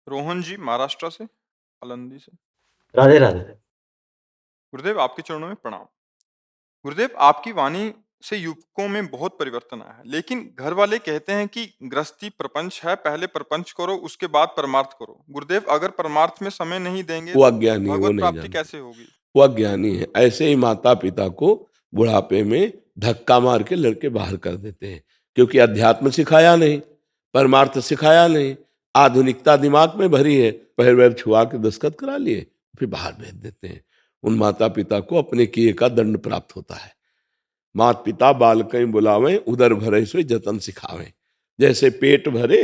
रोहन जी महाराष्ट्र से, आलंदी से। राधे राधे। गुरुदेव आपके चरणों में प्रणाम। गुरुदेव आपकी वाणी से युवकों में बहुत परिवर्तन आया है, लेकिन घर वाले कहते हैं कि गृहस्थी प्रपंच है, पहले प्रपंच करो उसके बाद परमार्थ करो। गुरुदेव अगर परमार्थ में समय नहीं देंगे वो तो अज्ञानी है, वो भगवत नहीं प्राप्ति जानते। कैसे होगी? वो अज्ञानी है। ऐसे ही माता पिता को बुढ़ापे में धक्का मार के लड़के बाहर कर देते हैं, क्योंकि अध्यात्म सिखाया नहीं, परमार्थ सिखाया नहीं, आधुनिकता दिमाग में भरी है, पैर वैर छुआ के दस्तखत करा लिए, फिर बाहर भेज देते हैं। उन माता पिता को अपने किए का दंड प्राप्त होता है। मात पिता बालकं बुलावें, उदर भरे सो जतन सिखावें। जैसे पेट भरे,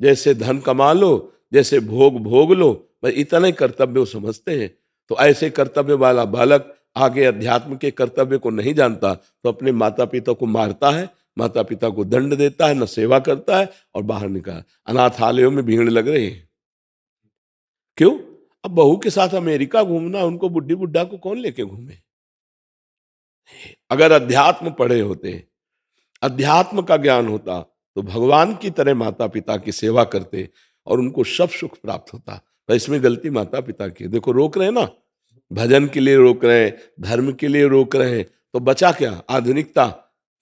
जैसे धन कमा लो, जैसे भोग भोग लो, बस इतना ही कर्तव्य वो समझते हैं। तो ऐसे कर्तव्य वाला बालक आगे अध्यात्म के कर्तव्य को नहीं जानता, तो अपने माता पिता को मारता है, माता पिता को दंड देता है, न सेवा करता है, और बाहर निकाल। अनाथालयों में भीड़ लग रही है। क्यों? अब बहू के साथ अमेरिका घूमना, उनको बुढ़ी बुढ़ा को कौन लेके घूमे? अगर अध्यात्म पढ़े होते, अध्यात्म का ज्ञान होता, तो भगवान की तरह माता पिता की सेवा करते और उनको सब सुख प्राप्त होता। तो इसमें गलती माता पिता की। देखो रोक रहे हैं ना, भजन के लिए रोक रहे हैं, धर्म के लिए रोक रहे हैं, तो बचा क्या? आधुनिकता।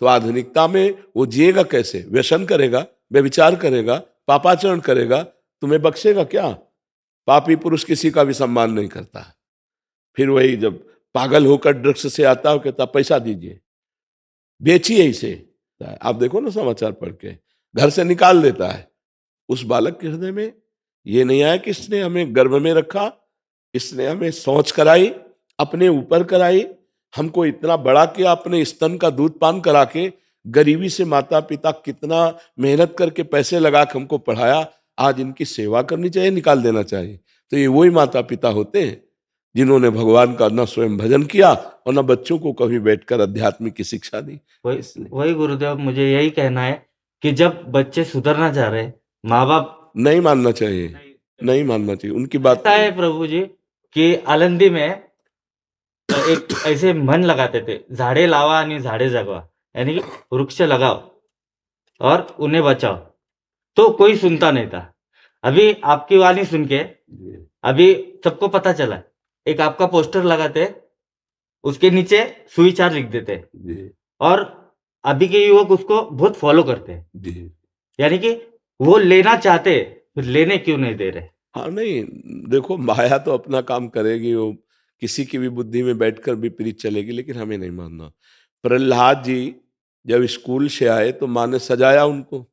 तो आधुनिकता में वो जिएगा कैसे? व्यसन करेगा, व्यभिचार करेगा, पापाचरण करेगा, तुम्हें बख्शेगा क्या? पापी पुरुष किसी का भी सम्मान नहीं करता। फिर वही जब पागल होकर ड्रग्स से आता हो, कहता पैसा दीजिए, बेचिए इसे। आप देखो ना समाचार पढ़ के, घर से निकाल देता है। उस बालक के हृदय में ये नहीं आया कि इसने हमें गर्भ में रखा, इसने हमें शौच कराई, अपने ऊपर कराई, हमको इतना बड़ा किया, अपने स्तन का दूध पान करा के, गरीबी से माता पिता कितना मेहनत करके पैसे लगा के हमको पढ़ाया, आज इनकी सेवा करनी चाहिए, निकाल देना चाहिए। तो ये वही माता पिता होते हैं जिन्होंने भगवान का न स्वयं भजन किया और न बच्चों को कभी बैठकर अध्यात्म की शिक्षा दी। वही गुरुदेव, मुझे यही कहना है कि जब बच्चे सुधरना चाह रहे, माँ बाप नहीं मानना चाहिए, नहीं मानना चाहिए उनकी बात। ऐसा है प्रभु जी कि आलंदी में एक ऐसे मन लगाते थे, झाड़े लावा आणि झाड़े जगवा, यानी कि वृक्ष लगाओ और उन्हें बचाओ। तो कोई सुनता नहीं था। अभी आपकी वाणी सुन के अभी सबको पता चला। एक आपका पोस्टर लगाते, उसके नीचे सुविचार लिख देते, और अभी के युवक उसको बहुत फॉलो करते हैं। यानी कि वो लेना चाहते, फिर लेने क्यों नहीं दे रहे? हाँ नहीं, देखो माया तो अपना काम करेगी, वो किसी की भी बुद्धि में बैठकर विपरीत चलेगी, लेकिन हमें नहीं मानना। प्रहलाद जी जब स्कूल से आए तो माँ ने सजाया उनको,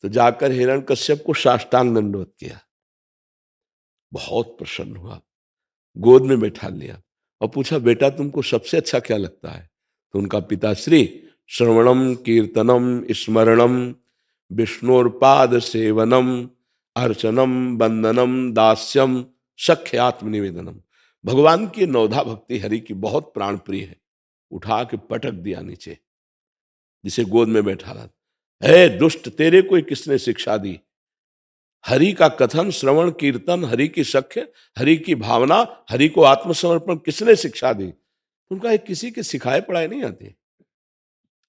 तो जाकर हिरण्यकश्यप को साष्टांग दंडवत किया। बहुत प्रसन्न हुआ, गोद में बैठा लिया और पूछा बेटा तुमको सबसे अच्छा क्या लगता है? तो उनका पिताश्री श्रवणम कीर्तनम स्मरणम विष्णुर्पाद सेवनम अर्चनम वंदनम दास्यम सख्य आत्मनिवेदनम। भगवान की नवधा भक्ति हरि की बहुत प्राण प्रिय है। उठा के पटक दिया नीचे, जिसे गोद में बैठा रहा। हे दुष्ट, तेरे को किसने शिक्षा दी? हरि का कथन, श्रवण, कीर्तन, हरि की सख्य, हरि की भावना, हरि को आत्मसमर्पण किसने शिक्षा दी? उनका किसी के सिखाए पढ़ाए नहीं आते।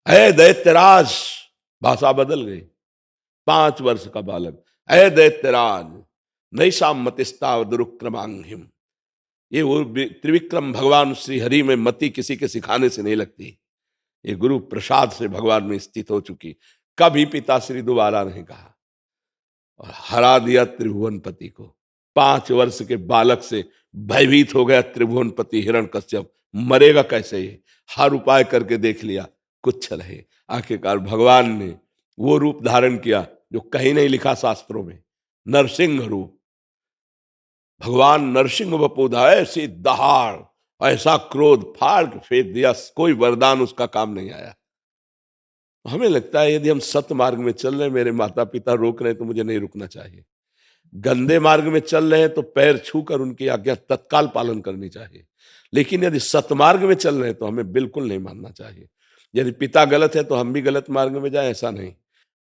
है दैत्यराज, भाषा बदल गई। 5 वर्ष का बालक, है दैत्यराज नैषा मतिस्ताव दुरुक्रमांगिम। ये वो त्रिविक्रम भगवान श्री हरि में मति किसी के सिखाने से नहीं लगती, ये गुरु प्रसाद से भगवान में स्थित हो चुकी। कभी पिताश्री दोबारा नहीं कहा और हरा दिया त्रिभुवनपति को। 5 वर्ष के बालक से भयभीत हो गया त्रिभुवनपति हिरण्यकश्यप। मरेगा कैसे? ये हर उपाय करके देख लिया, कुछ रहे। आखिरकार भगवान ने वो रूप धारण किया जो कहीं नहीं लिखा शास्त्रों में, नरसिंह रूप। भगवान नरसिंह वपुधा, ऐसी दहाड़, ऐसा क्रोध फाड़ के फेंक दिया, कोई वरदान उसका काम नहीं आया। हमें लगता है यदि हम सत्य मार्ग में चल रहे हैं, मेरे माता पिता रोक रहे हैं, तो मुझे नहीं रुकना चाहिए। गंदे मार्ग में चल रहे हैं तो पैर छूकर उनकी आज्ञा तत्काल पालन करनी चाहिए। लेकिन यदि सतमार्ग में चल रहे हैं तो हमें बिल्कुल नहीं मानना चाहिए। यदि पिता गलत है तो हम भी गलत मार्ग में जाए, ऐसा नहीं।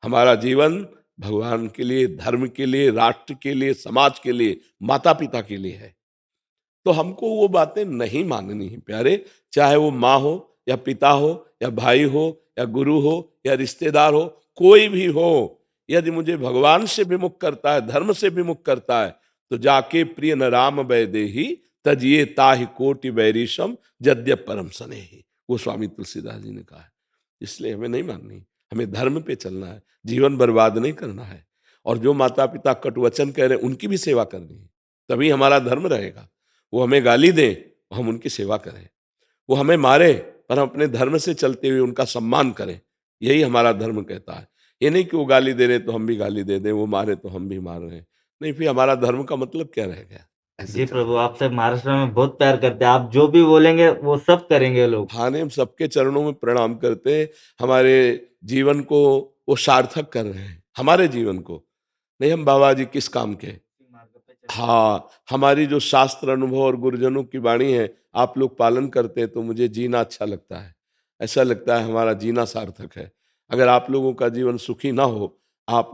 हमारा जीवन भगवान के लिए, धर्म के लिए, राष्ट्र के लिए, समाज के लिए, माता पिता के लिए है। तो हमको वो बातें नहीं माननी है प्यारे, चाहे वो माँ हो या पिता हो या भाई हो या गुरु हो या रिश्तेदार हो, कोई भी हो। यदि मुझे भगवान से विमुख करता है, धर्म से विमुख करता है, तो जाके प्रिय न राम वैदेही तजिए ताहि कोटि वैरीशम यद्यप परम स्नेही। वो स्वामी तुलसीदास जी ने कहा है। इसलिए हमें नहीं माननी, हमें धर्म पे चलना है, जीवन बर्बाद नहीं करना है। और जो माता पिता कटुवचन कह रहे हैं उनकी भी सेवा करनी है, तभी हमारा धर्म रहेगा। वो हमें गाली दें, हम उनकी सेवा करें। वो हमें मारे, पर हम अपने धर्म से चलते हुए उनका सम्मान करें। यही हमारा धर्म कहता है। ये नहीं कि वो गाली दे रहे तो हम भी गाली दे दें, वो मारे तो हम भी मार रहे हैं। नहीं, फिर हमारा धर्म का मतलब क्या रह गया? ऐसे जी चल प्रभु, आपसे महाराष्ट्र में बहुत प्यार करते हैं। आप जो भी बोलेंगे वो सब करेंगे लोग। हाँ, नहीं, हम सबके चरणों में प्रणाम करते हैं। हमारे जीवन को वो सार्थक कर रहे हैं, हमारे जीवन को। नहीं, हम बाबा जी किस काम के? हाँ, हमारी जो शास्त्र अनुभव और गुरुजनों की वाणी है, आप लोग पालन करते हैं तो मुझे जीना अच्छा लगता है। ऐसा लगता है हमारा जीना सार्थक है। अगर आप लोगों का जीवन सुखी ना हो, आप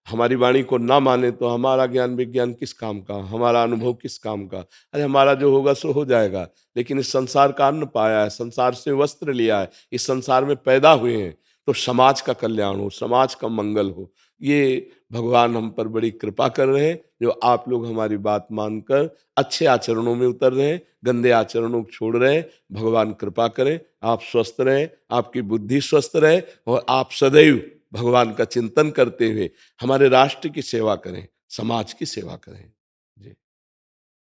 हमारी वाणी को ना माने, तो हमारा ज्ञान विज्ञान किस काम का, हमारा अनुभव किस काम का? अरे हमारा जो होगा सो हो जाएगा। लेकिन इस संसार का अन्न पाया है, संसार से वस्त्र लिया है, इस संसार में पैदा हुए हैं, तो समाज का कल्याण हो, समाज का मंगल हो। ये भगवान हम पर बड़ी कृपा कर रहे हैं, जो आप लोग हमारी बात मानकर अच्छे आचरणों में उतर रहे हैं, गंदे आचरणों को छोड़ रहे हैं। भगवान कृपा करें, आप स्वस्थ रहें, आपकी बुद्धि स्वस्थ रहे, और आप सदैव भगवान का चिंतन करते हुए हमारे राष्ट्र की सेवा करें, समाज की सेवा करें। जी।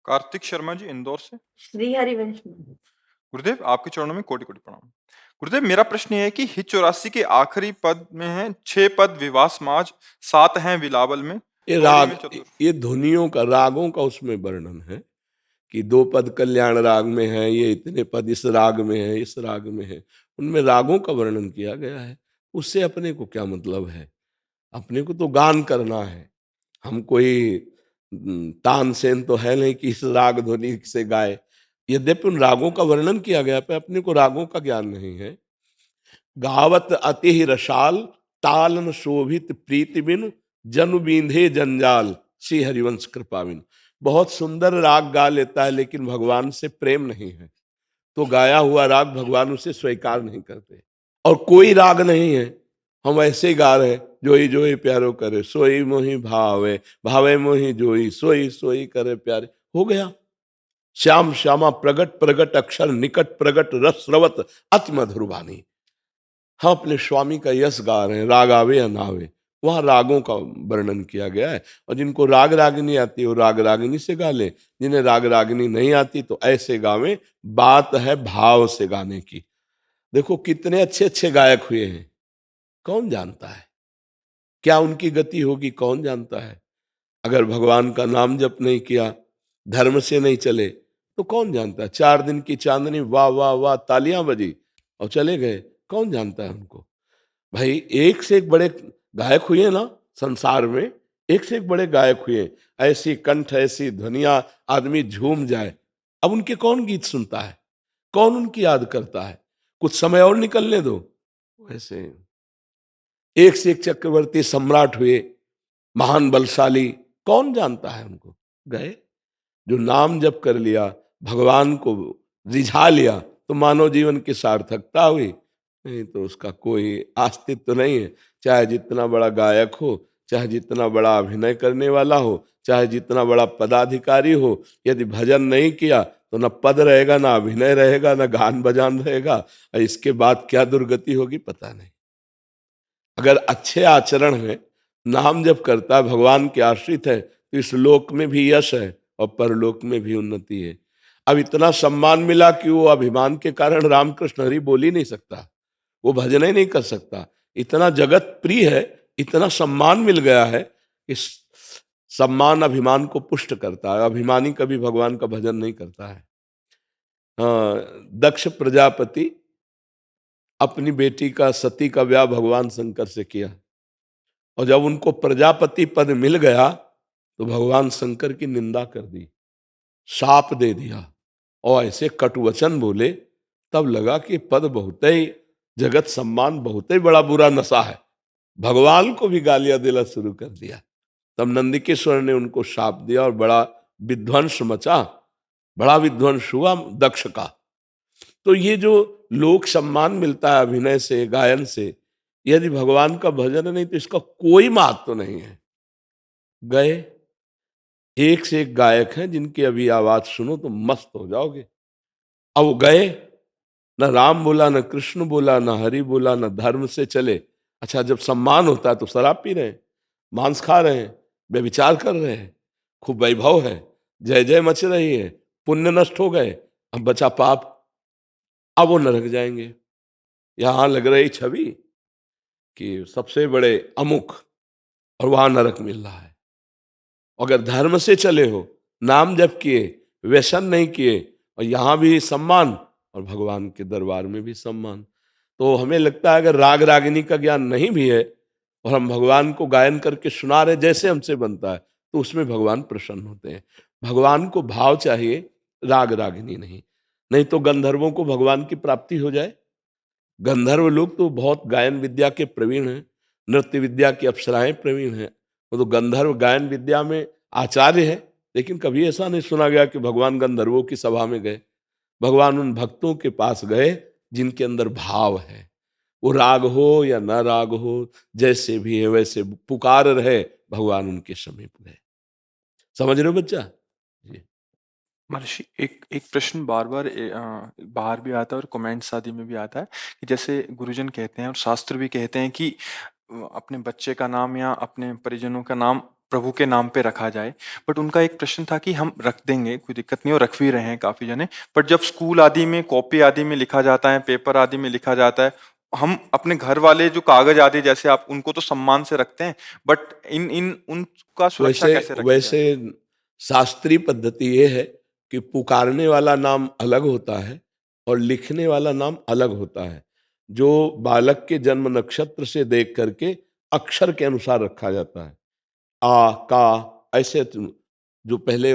कार्तिक शर्मा जी इंदौर से। श्री हरिवंश। गुरुदेव, आपके चरणों में कोटि-कोटि प्रणाम। गुरुदेव, मेरा प्रश्न ये है कि हित 84 के आखिरी पद में है 6 पद विवाह समाज, 7 हैं बिलावल में, ये गौरी राग, में चतुर। ये ध्वनियों का, रागों का उसमें वर्णन है कि 2 पद कल्याण राग में है, ये इतने पद इस राग में है, इस राग में है। उनमें रागों का वर्णन किया गया है। उससे अपने को क्या मतलब है? अपने को तो गान करना है। हम कोई तानसेन तो है नहीं कि इस राग ध्वनि से गाए। यद्यपि उन रागों का वर्णन किया गया, पर अपने को रागों का ज्ञान नहीं है। गावत अति रसाल तालन शोभित प्रीति बिनु जनु बींधे जंजाल, श्री हरिवंश कृपा बिनु। बहुत सुंदर राग गा लेता है, लेकिन भगवान से प्रेम नहीं है, तो गाया हुआ राग भगवान उसे स्वीकार नहीं करते। और कोई राग नहीं है, हम ऐसे ही गा रहे हैं, जोई जोई प्यारो करे सोई मोहि भावे, भावे मोहि जोई सोई सोई करे प्यारे। हो गया। श्याम श्यामा प्रगट प्रगट अक्षर निकट प्रगट रस रवत अति मधुर वाणी। हम अपने स्वामी का यश गा रहे हैं, राग आवे या ना आवे। वहां रागों का वर्णन किया गया है, और जिनको राग रागिनी आती है वो राग रागिनी से गा ले, जिन्हें राग रागिनी नहीं आती तो ऐसे गावे। बात है भाव से गाने की। देखो कितने अच्छे अच्छे गायक हुए हैं, कौन जानता है क्या उनकी गति होगी, कौन जानता है। अगर भगवान का नाम जप नहीं किया, धर्म से नहीं चले, तो कौन जानता है। 4 दिन की चांदनी, वाह वाह वाह, तालियां बजी और चले गए, कौन जानता है उनको। भाई एक से एक बड़े गायक हुए ना संसार में, एक से एक बड़े गायक हुए। ऐसी कंठ, ऐसी ध्वनिया, आदमी झूम जाए। अब उनके कौन गीत सुनता है, कौन उनकी याद करता है। कुछ समय और निकलने दो। वैसे एक से एक चक्रवर्ती सम्राट हुए, महान बलशाली, कौन जानता है उनको। गए। जो नाम जप कर लिया, भगवान को रिझा लिया, तो मानव जीवन की सार्थकता हुई। नहीं तो उसका कोई अस्तित्व नहीं है। चाहे जितना बड़ा गायक हो, चाहे जितना बड़ा अभिनय करने वाला हो, चाहे जितना बड़ा पदाधिकारी हो, यदि भजन नहीं किया तो न पद रहेगा, ना अभिनय रहेगा, ना गान बजान रहेगा। और इसके बाद क्या दुर्गति होगी पता नहीं। अगर अच्छे आचरण है, नाम जप करता है, भगवान के आश्रित है, तो इस लोक में भी यश है और परलोक में भी उन्नति है। अब इतना सम्मान मिला कि वो अभिमान के कारण रामकृष्ण हरि बोल ही नहीं सकता, वो भजन ही नहीं कर सकता। इतना जगत प्रिय है, इतना सम्मान मिल गया है। इस सम्मान अभिमान को पुष्ट करता है। अभिमानी कभी भगवान का भजन नहीं करता है। दक्ष प्रजापति अपनी बेटी का, सती का ब्याह भगवान शंकर से किया, और जब उनको प्रजापति पद मिल गया तो भगवान शंकर की निंदा कर दी, शाप दे दिया, और ऐसे कटुवचन बोले। तब लगा कि पद बहुत ही, जगत सम्मान बहुत ही बड़ा बुरा नशा है। भगवान को भी गालियां देना शुरू कर दिया। तब नंदिकेश्वर ने उनको शाप दिया और बड़ा विध्वंस मचा, बड़ा विध्वंस हुआ दक्ष का। तो ये जो लोक सम्मान मिलता है अभिनय से, गायन से, यदि भगवान का भजन नहीं तो इसका कोई महत्व तो नहीं है। गए, एक से एक गायक हैं जिनकी अभी आवाज सुनो तो मस्त हो जाओगे। अब वो गए, न राम बोला, न कृष्ण बोला, न हरि बोला, न धर्म से चले। अच्छा, जब सम्मान होता है तो शराब पी रहे हैं, मांस खा रहे हैं, व्यभिचार कर रहे हैं, खूब वैभव है, जय जय मच रही है, पुण्य नष्ट हो गए, अब बचा पाप। अब वो नरक जाएंगे। यहां लग रही छवि कि सबसे बड़े अमुक, और वहां नरक मिल रहा है। अगर धर्म से चले हो, नाम जप किए, व्यसन नहीं किए, और यहां भी सम्मान और भगवान के दरबार में भी सम्मान, तो हमें लगता है अगर राग रागिनी का ज्ञान नहीं भी है और हम भगवान को गायन करके सुना रहे जैसे हमसे बनता है, तो उसमें भगवान प्रसन्न होते हैं। भगवान को भाव चाहिए, राग रागिनी नहीं। नहीं तो गंधर्वों को भगवान की प्राप्ति हो जाए। गंधर्व लोग तो बहुत गायन विद्या के प्रवीण हैं, नृत्य विद्या की अप्सराएं प्रवीण हैं। वो तो गंधर्व गायन विद्या में आचार्य है, लेकिन कभी ऐसा नहीं सुना गया कि भगवान गंधर्वों की सभा में गए। भगवान उन भक्तों के पास गए जिनके अंदर भाव है। वो राग हो या न राग हो, जैसे भी है वैसे पुकार रहे, भगवान उनके समीप गए। समझ रहे हो बच्चा जी? महर्षि, एक एक प्रश्न बार-बार बाहर भी आता है और कमेंट्स आदि में भी आता है कि जैसे गुरुजन कहते हैं और शास्त्र भी कहते हैं कि अपने बच्चे का नाम या अपने परिजनों का नाम प्रभु के नाम पे रखा जाए। बट उनका एक प्रश्न था कि हम रख देंगे, कोई दिक्कत नहीं, और रख भी रहे हैं काफ़ी जने। बट जब स्कूल आदि में, कॉपी आदि में लिखा जाता है, पेपर आदि में लिखा जाता है, हम अपने घर वाले जो कागज़ आदि जैसे आप उनको तो सम्मान से रखते हैं, बट इन इन उनका सुरक्षा वैसे कैसे रखी जाए? वैसे शास्त्रीय पद्धति ये है कि पुकारने वाला नाम अलग होता है और लिखने वाला नाम अलग होता है। जो बालक के जन्म नक्षत्र से देख करके अक्षर के अनुसार रखा जाता है। आ, का, ऐसे जो पहले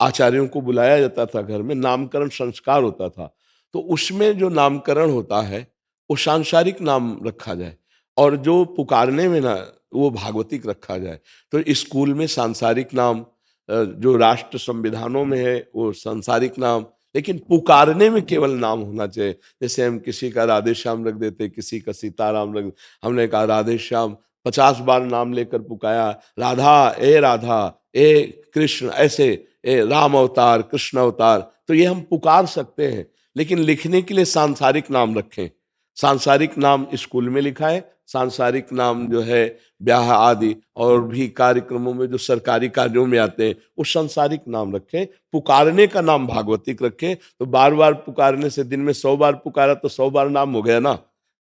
आचार्यों को बुलाया जाता था घर में, नामकरण संस्कार होता था, तो उसमें जो नामकरण होता है वो सांसारिक नाम रखा जाए, और जो पुकारने में ना वो भागवतिक रखा जाए। तो स्कूल में सांसारिक नाम, जो राष्ट्र संविधानों में है वो सांसारिक नाम, लेकिन पुकारने में केवल नाम होना चाहिए। जैसे हम किसी का राधे श्याम रख देते, किसी का सीताराम रख, हमने कहा राधे श्याम 50 बार नाम लेकर पुकाया, राधा ए कृष्ण, ऐसे ए राम अवतार, कृष्ण अवतार, तो ये हम पुकार सकते हैं। लेकिन लिखने के लिए सांसारिक नाम रखें। सांसारिक नाम स्कूल में लिखा है, सांसारिक नाम जो है ब्याह आदि और भी कार्यक्रमों में जो सरकारी कार्यों में आते हैं वो सांसारिक नाम रखें। पुकारने का नाम भागवतिक रखें। तो बार बार पुकारने से, दिन में 100 बार पुकारा तो 100 बार नाम हो गया ना।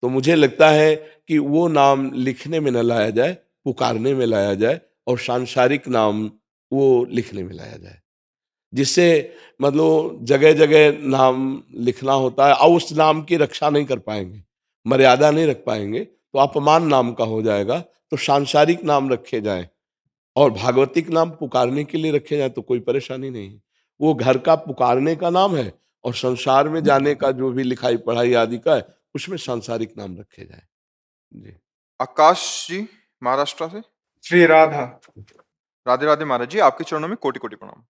तो मुझे लगता है कि वो नाम लिखने में न लाया जाए, पुकारने में लाया जाए, और सांसारिक नाम वो लिखने में लाया जाए, जिससे मतलब जगह जगह नाम लिखना होता है और उस नाम की रक्षा नहीं कर पाएंगे, मर्यादा नहीं रख पाएंगे, तो अपमान नाम का हो जाएगा। तो सांसारिक नाम रखे जाएं और भागवतिक नाम पुकारने के लिए रखे जाए तो कोई परेशानी नहीं है। वो घर का पुकारने का नाम है, और संसार में जाने का जो भी लिखाई पढ़ाई आदि का है उसमें सांसारिक नाम रखे जाए जी। आकाश जी, महाराष्ट्र से। श्री राधा। राधे राधे महाराज जी, आपके चरणों में कोटि कोटि प्रणाम।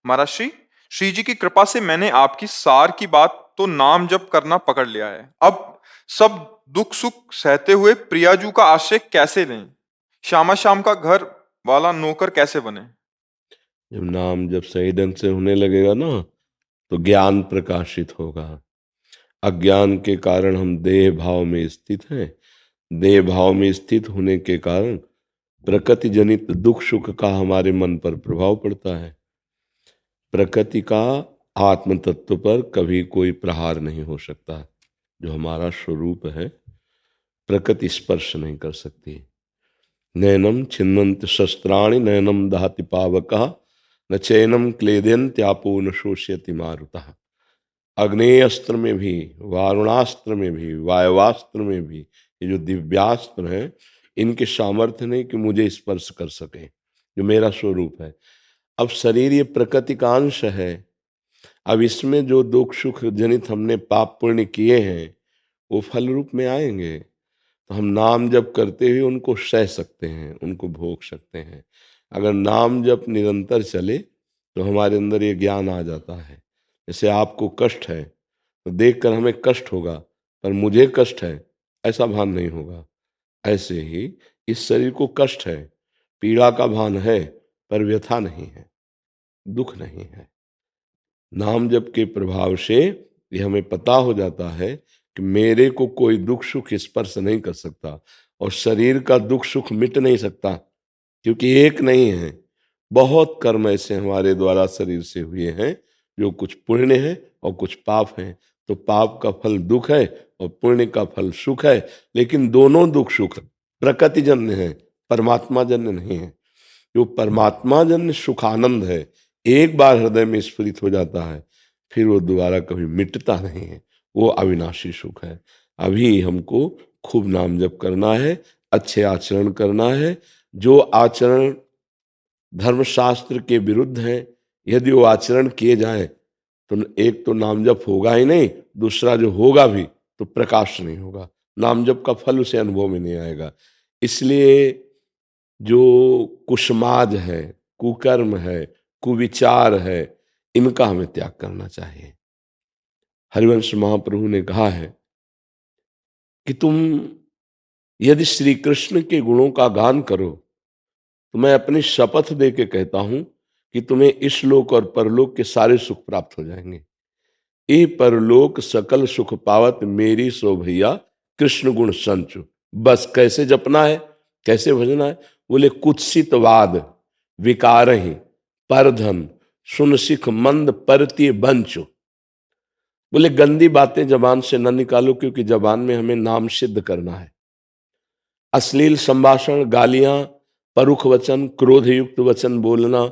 महाराज श्री जी की कृपा से मैंने आपकी सार की बात तो नाम जप करना पकड़ लिया है। अब सब दुख सुख सहते हुए प्रियाजू का आश्रय कैसे लें? श्यामा श्याम का घर वाला नौकर कैसे बने? जब नाम जब सही ढंग से होने लगेगा ना तो ज्ञान प्रकाशित होगा। अज्ञान के कारण हम देह भाव में स्थित हैं। देह भाव में स्थित होने के कारण प्रकृति जनित दुख सुख का हमारे मन पर प्रभाव पड़ता है। प्रकृति का आत्म तत्व पर कभी कोई प्रहार नहीं हो सकता। जो हमारा स्वरूप है प्रकृति स्पर्श नहीं कर सकती। नैनम छिन्नन्ति शस्त्राणि नैनम दहति पावकः न चैनम क्लेदयन्त्यापो न शोष्यति मारुतः। अग्नेयास्त्र में भी, वारुणास्त्र में भी, वायवास्त्र में भी, ये जो दिव्यास्त्र हैं इनके सामर्थ्य नहीं कि मुझे स्पर्श कर सके, जो मेरा स्वरूप है। अब शरीर ये प्रकृति का अंश है। अब इसमें जो दुख सुख जनित हमने पाप पुण्य किए हैं वो फल रूप में आएंगे। तो हम नाम जप करते हुए उनको सह सकते हैं, उनको भोग सकते हैं। अगर नाम जप निरंतर चले तो हमारे अंदर ये ज्ञान आ जाता है। जैसे आपको कष्ट है तो देखकर हमें कष्ट होगा, पर मुझे कष्ट है ऐसा भान नहीं होगा। ऐसे ही इस शरीर को कष्ट है, पीड़ा का भान है, पर व्यथा नहीं है, दुख नहीं है। नाम जप के प्रभाव से ये हमें पता हो जाता है कि मेरे को कोई दुख सुख स्पर्श नहीं कर सकता, और शरीर का दुख सुख मिट नहीं सकता, क्योंकि एक नहीं है। बहुत कर्म ऐसे हमारे द्वारा शरीर से हुए हैं, जो कुछ पुण्य है और कुछ पाप है। तो पाप का फल दुख है और पुण्य का फल सुख है, लेकिन दोनों दुख सुख प्रकृति जन्य है, परमात्मा जन्य नहीं है। जो परमात्मा जन्य सुखानंद है, एक बार हृदय में स्फुरित हो जाता है, फिर वो दोबारा कभी मिटता नहीं है, वो अविनाशी सुख है। अभी हमको खूब नाम जप करना है, अच्छे आचरण करना है। जो आचरण धर्मशास्त्र के विरुद्ध है, यदि वो आचरण किए जाए तो एक तो नाम जप होगा ही नहीं, दूसरा जो होगा भी तो प्रकाश नहीं होगा, नाम जप का फल उसे अनुभव में नहीं आएगा। इसलिए जो कुसमाज है, कुकर्म है, कुविचार है, इनका हमें त्याग करना चाहिए। हरिवंश महाप्रभु ने कहा है कि तुम यदि श्री कृष्ण के गुणों का गान करो तो मैं अपनी शपथ दे के कहता हूं कि तुम्हें इस लोक और परलोक के सारे सुख प्राप्त हो जाएंगे। ए परलोक सकल सुख पावत मेरी सो भैया कृष्ण गुण संचु। बस कैसे जपना है, कैसे भजना है? बोले कुत्सितवाद विकार ही परधन सुन सिख मंद परती बंचु। बोले गंदी बातें जबान से न निकालो, क्योंकि जबान में हमें नाम सिद्ध करना है। अश्लील संभाषण, गालियां, परुख वचन, क्रोध युक्त वचन बोलना,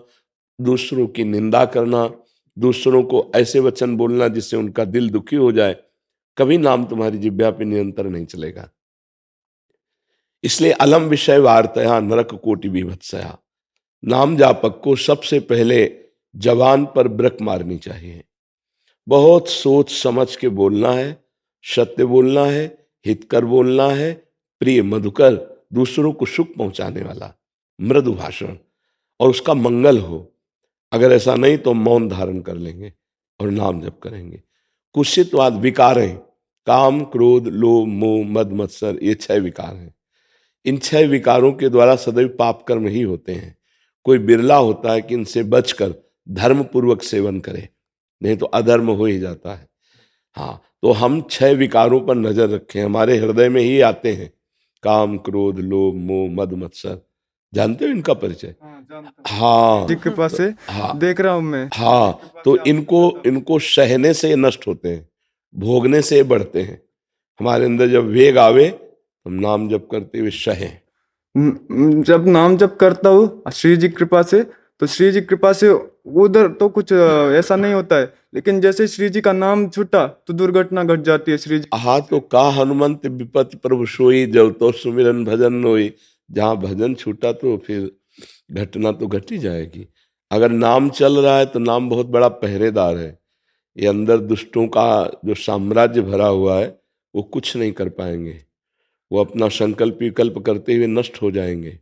दूसरों की निंदा करना, दूसरों को ऐसे वचन बोलना जिससे उनका दिल दुखी हो जाए, कभी नाम तुम्हारी जिह्वा पे निरंतर नहीं चलेगा। इसलिए अलम विषय वार्तया नरक कोटि विभत्सया। नाम जापक को सबसे पहले जवान पर ब्रक मारनी चाहिए। बहुत सोच समझ के बोलना है, सत्य बोलना है, हितकर बोलना है, प्रिय मधुकर, दूसरों को सुख पहुंचाने वाला मृदु भाषण, और उसका मंगल हो। अगर ऐसा नहीं तो मौन धारण कर लेंगे और नाम जप करेंगे। कुत्सितवाद विकार है, काम क्रोध लोभ मोह मद मत्सर, ये 6 विकार हैं। इन 6 विकारों के द्वारा सदैव पाप कर्म ही होते हैं। कोई बिरला होता है कि इनसे बचकर धर्म पूर्वक सेवन करे, नहीं तो अधर्म हो ही जाता है। हाँ, तो हम 6 विकारों पर नजर रखें, हमारे हृदय में ही आते हैं, काम क्रोध लोभ मोह मद मत्सर। जानते हो इनका परिचय? हाँ, जी कृपा से हाँ, देख रहा हूँ मैं। हाँ, तो इनको सहने से नष्ट होते हैं, भोगने से बढ़ते हैं। हमारे अंदर जब वेग आवे, हम नाम जप करते हुए सहें। जब नाम जप करता हूँ श्री जी कृपा से, तो श्री जी कृपा से उधर तो कुछ ऐसा नहीं होता है, लेकिन जैसे श्री जी का नाम छूटा तो दुर्घटना घट जाती है। श्री जी आहा तो का हनुमंत विपत्ति प्रभु सोई, जब तो सुमिरन भजन होई। जहाँ भजन छूटा तो फिर घटना तो घट ही जाएगी। अगर नाम चल रहा है तो नाम बहुत बड़ा पहरेदार है। ये अंदर दुष्टों का जो साम्राज्य भरा हुआ है वो कुछ नहीं कर पाएंगे, वो अपना संकल्प विकल्प करते हुए नष्ट हो जाएंगे।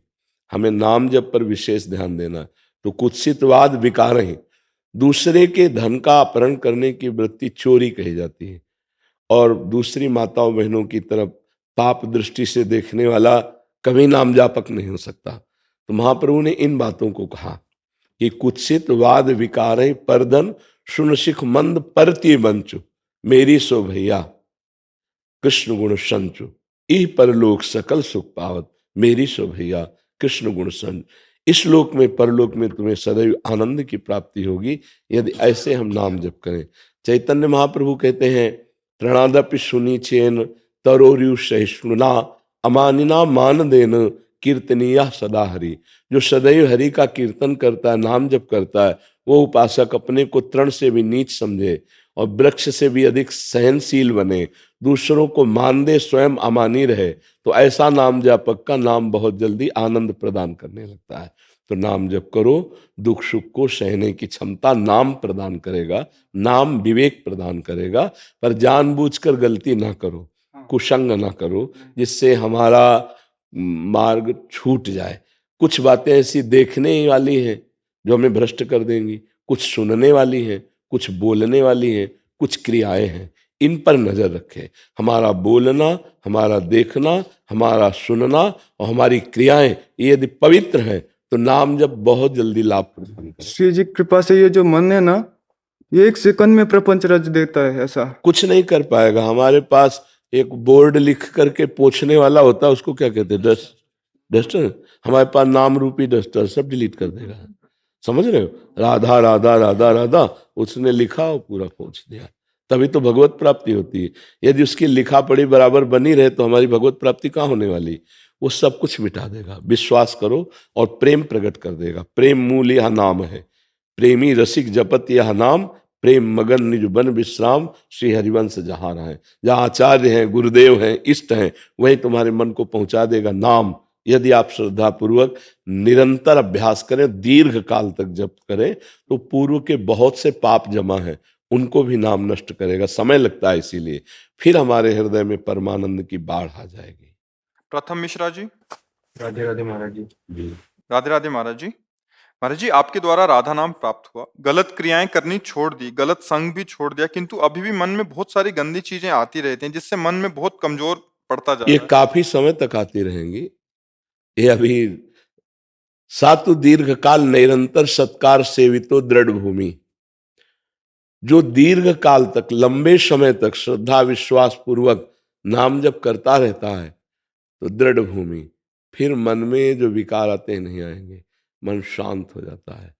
हमें नाम जप पर विशेष ध्यान देना। तो कुत्सितवाद विकार है, दूसरे के धन का अपहरण करने की वृत्ति चोरी कही जाती है, और दूसरी माताओं बहनों की तरफ पाप दृष्टि से देखने वाला कभी नाम जापक नहीं हो सकता। तो महाप्रभु ने इन बातों को कहा कि कुत्सित वाद विकार है परदन सुन सिख मंद परती बंचु मेरी सो भैया कृष्ण गुण संचु। इह परलोक सकल सुख पावत मेरी सो भैया कृष्ण गुण संचु। इस लोक में परलोक में तुम्हें सदैव आनंद की प्राप्ति होगी यदि ऐसे हम नाम जप करें। चैतन्य महाप्रभु कहते हैं प्रणादपि सुनी चेन तरोरु सहिष्णुना अमानिना मान देन कीर्तनीय सदा हरि। जो सदैव हरि का कीर्तन करता है, नाम जप करता है, वो उपासक अपने को तृण से भी नीच समझे और वृक्ष से भी अधिक सहनशील बने, दूसरों को मान दे, स्वयं अमानी रहे, तो ऐसा नाम जापक का नाम बहुत जल्दी आनंद प्रदान करने लगता है। तो नाम जप करो, दुख सुख को सहने की क्षमता नाम प्रदान करेगा, नाम विवेक प्रदान करेगा। पर जानबूझकर गलती ना करो, कुसंग ना करो जिससे हमारा मार्ग छूट जाए। कुछ बातें ऐसी देखने वाली हैं जो हमें भ्रष्ट कर देंगी, कुछ सुनने वाली हैं, कुछ बोलने वाली हैं, कुछ क्रियाएं हैं। इन पर नजर रखें। हमारा बोलना, हमारा देखना, हमारा सुनना और हमारी क्रियाएं ये यदि पवित्र हैं तो नाम जब बहुत जल्दी लाभ प्रदान करें। श्री जी की कृपा से ये जो मन है ना, ये एक सेकंड में प्रपंच रच देता है ऐसा। कुछ नहीं कर पाएगा। हमारे पास एक बोर्ड लिख करके पोंछने वाला होता है, उसको क्या कहते हैं? डस्टर। हमारे पास नाम रूपी डस्टर सब डिलीट कर देगा। समझ रहे हो? राधा राधा राधा राधा उसने लिखा और पूरा पोंछ दिया। तभी तो भगवत प्राप्ति होती है। यदि उसकी लिखा पढ़ी बराबर बनी रहे तो हमारी भगवत प्राप्ति कहाँ होने वाली? वो सब कुछ मिटा देगा। विश्वास करो और प्रेम प्रकट कर देगा। प्रेम मूल यह नाम है, प्रेमी रसिक जपत यह नाम, प्रेम मगन निज बन विश्राम, श्री हरिवंश जहाँ रहे। जहाँ आचार्य हैं, गुरुदेव हैं, इष्ट हैं, वहीं तुम्हारे मन को पहुंचा देगा नाम। यदि आप श्रद्धा पूर्वक निरंतर अभ्यास करें, दीर्घ काल तक जप करें, तो पूर्व के बहुत से पाप जमा हैं, उनको भी नाम नष्ट करेगा। समय लगता है, इसीलिए फिर हमारे हृदय में परमानंद की बाढ़ आ जाएगी। प्रथम मिश्रा जी। राधे राधे महाराज जी। राधे राधे महाराज जी। महाराज जी, आपके द्वारा राधा नाम प्राप्त हुआ, गलत क्रियाएं करनी छोड़ दी, गलत संग भी छोड़ दिया, किंतु अभी भी मन में बहुत सारी गंदी चीजें आती रहती हैं, जिससे मन में बहुत कमजोर पड़ता जा ये रहा है। काफी समय तक आती रहेंगी। ये अभी सातु दीर्घ काल निरंतर सत्कार सेवितो दृढ़ भूमि, जो दीर्घ काल तक, लंबे समय तक श्रद्धा विश्वास पूर्वक नाम जप करता रहता है तो दृढ़ भूमि, फिर मन में जो विकार आते हैं नहीं आएंगे। मन शांत हो जाता है।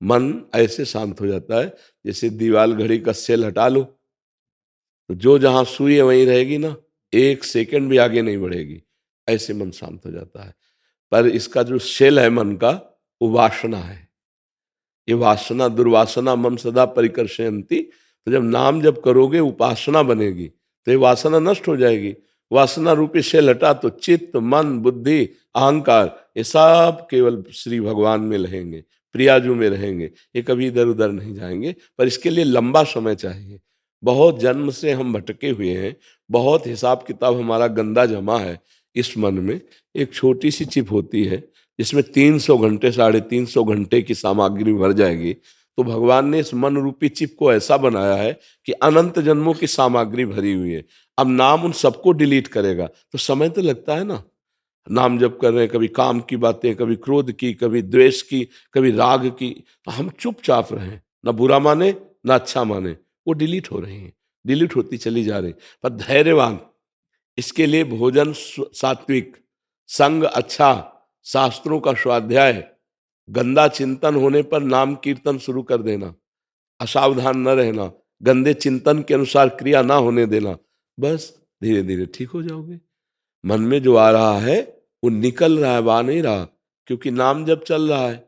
मन ऐसे शांत हो जाता है जैसे दीवाल घड़ी का सेल हटा लो तो जो जहां सुई है वहीं रहेगी ना, एक सेकंड भी आगे नहीं बढ़ेगी। ऐसे मन शांत हो जाता है। पर इसका जो सेल है मन का, वो वासना है। ये वासना दुर्वासना मम सदा परिकर्षयन्ति। तो जब नाम जब करोगे उपासना बनेगी तो ये वासना नष्ट हो जाएगी। वासना रूपी सेल हटा तो चित्त मन बुद्धि अहंकार ये सब केवल श्री भगवान में रहेंगे, प्रियाजू में रहेंगे। ये कभी इधर उधर नहीं जाएंगे। पर इसके लिए लंबा समय चाहिए। बहुत जन्म से हम भटके हुए हैं, बहुत हिसाब किताब हमारा गंदा जमा है इस मन में। एक छोटी सी चिप होती है जिसमें 300 घंटे 350 घंटे की सामग्री भर जाएगी। तो भगवान ने इस मन रूपी चिप को ऐसा बनाया है कि अनंत जन्मों की सामग्री भरी हुई है। अब नाम उन सबको डिलीट करेगा तो समय तो लगता है ना। नाम जप कर रहे हैं, कभी काम की बातें, कभी क्रोध की, कभी द्वेष की, कभी राग की, तो हम चुपचाप रहें, ना बुरा माने ना अच्छा माने। वो डिलीट हो रही हैं, डिलीट होती चली जा रही। पर धैर्यवान, इसके लिए भोजन सात्विक, संग अच्छा, शास्त्रों का स्वाध्याय, गंदा चिंतन होने पर नाम कीर्तन शुरू कर देना, असावधान न रहना, गंदे चिंतन के अनुसार क्रिया ना होने देना। बस धीरे धीरे ठीक हो जाओगे। मन में जो आ रहा है वो निकल रहा है, आ नहीं रहा, क्योंकि नाम जब चल रहा है।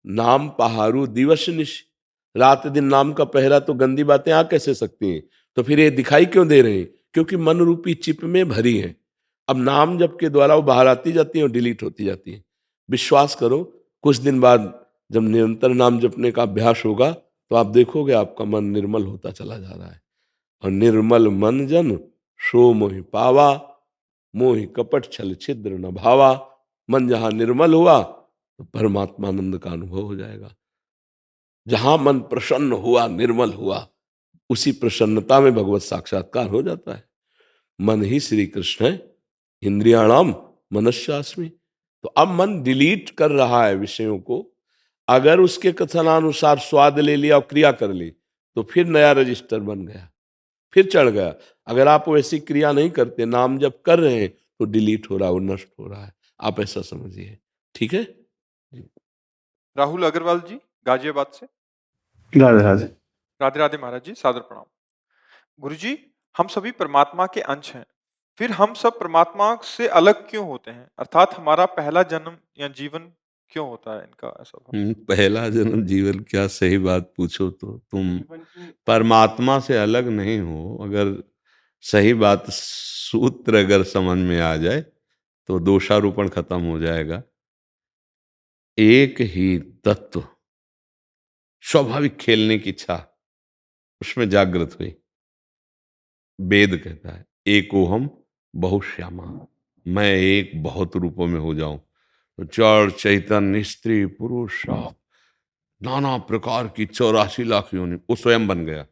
नाम पहारू दिवस निश, रात दिन नाम का पहरा, तो गंदी बातें आ कैसे सकती हैं? तो फिर ये दिखाई क्यों दे रही हैं? क्योंकि मन रूपी चिप में भरी है। अब नाम जप के द्वारा वो बाहर आती जाती है और डिलीट होती जाती है। विश्वास करो, कुछ दिन बाद जब निरंतर नाम जपने का अभ्यास होगा तो आप देखोगे आपका मन निर्मल होता चला जा रहा है। और निर्मल मन जन सो मोहि पावा, मोहि कपट छल छिद्र न भावा। मन जहां निर्मल हुआ तो परमात्मानंद का अनुभव हो जाएगा। जहां मन प्रसन्न हुआ, निर्मल हुआ, उसी प्रसन्नता में भगवत साक्षात्कार हो जाता है। मन ही श्री कृष्ण है, इंद्रियाणाम मनस्यास्मि। तो अब मन डिलीट कर रहा है विषयों को। अगर उसके कथनानुसार स्वाद ले लिया और क्रिया कर ली तो फिर नया रजिस्टर बन गया, फिर चढ़ गया। अगर आप वैसी क्रिया नहीं करते, नाम जब कर रहे हैं, तो डिलीट हो रहा है, वो नष्ट हो रहा है। आप ऐसा समझिए, ठीक है? राहुल अग्रवाल जी, गाजियाबाद से। राधे राधे। राधे राधे महाराज जी, सादर प्रणाम। गुरुजी, हम सभी परमात्मा के अंश हैं, फिर हम सब परमात्मा से अलग क्यों होते हैं? अर्थात हमारा पहला जन्म या जीवन क्यों होता है? इनका ऐसा भाव। पहला जन्म जीवन क्या, सही बात पूछो तो तुम परमात्मा से अलग नहीं हो। अगर सही बात सूत्र अगर समझ में आ जाए तो दोषारोपण खत्म हो जाएगा। एक ही तत्व, स्वाभाविक खेलने की इच्छा उसमें जागृत हुई। वेद कहता है एकोहम बहुश्यामा, मैं एक बहुत रूपों में हो जाऊं। तो जड़ चैतन्य स्त्री पुरुष नाना प्रकार की 84 लाख योनि वो स्वयं बन गया।